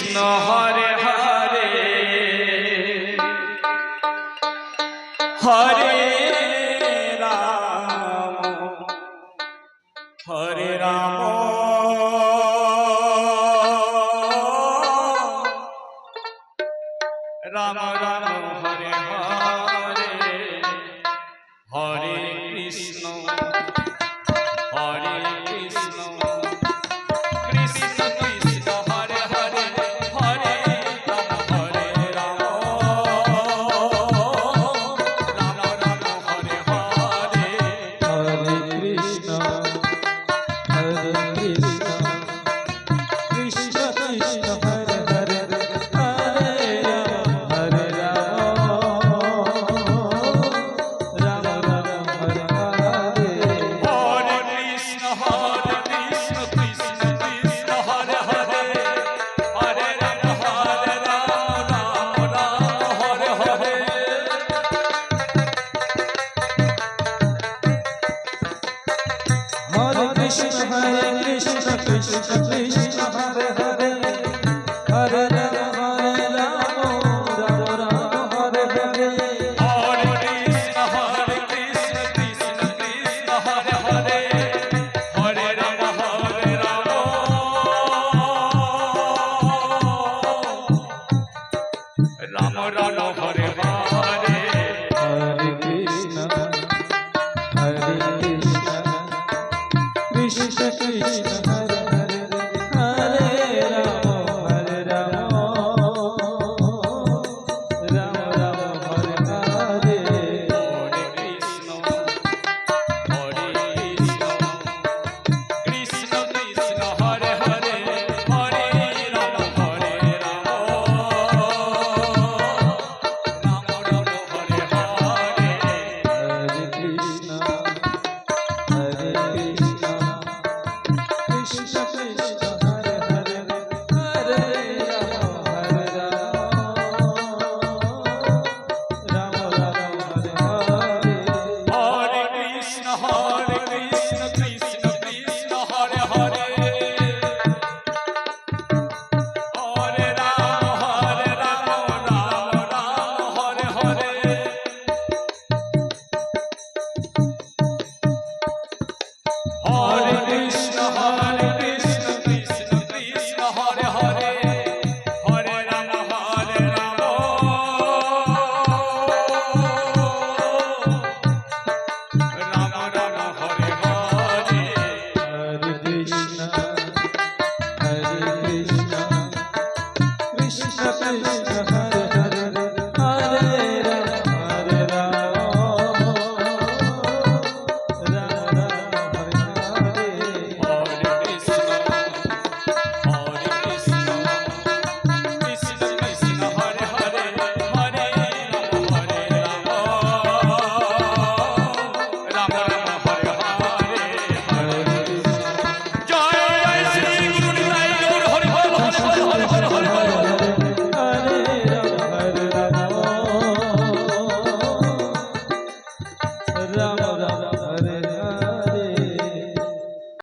Krishna Hare Hare Hare Ram Hare Ram Ram Ram Hare Hare Hare Krishna Hare Krishna Krishna Krishna Hare Hare Hare Ram Hare Ram Ram Ram Hare Hare Hare Krishna Krishna Krishna Hare Hare Hare Ram Hare Ram Ram Ram Hare Hare Hare Krishna Krishna Krishna Hare Hare Hare Ram Ram Ram Hare Hare Hare Krishna Krishna Krishna Hare Hare Hare Ram Ram Ram Hare Hare Hare Krishna Krishna Krishna Hare Hare Hare Ram Ram Ram Hare Hare Hare Krishna Krishna Krishna Hare Hare Hare Ram Ram Ram Hare Hare Hare Krishna Krishna Krishna Hare Hare Hare Ram Ram Ram Hare Hare Hare Krishna Krishna Krishna Hare Hare Hare Ram Ram Hare Hare Hare Krishna Krishna Krishna Hare Hare Hare Ram Ram Ram Hare Hare Hare Krishna Krishna Krishna Hare Hare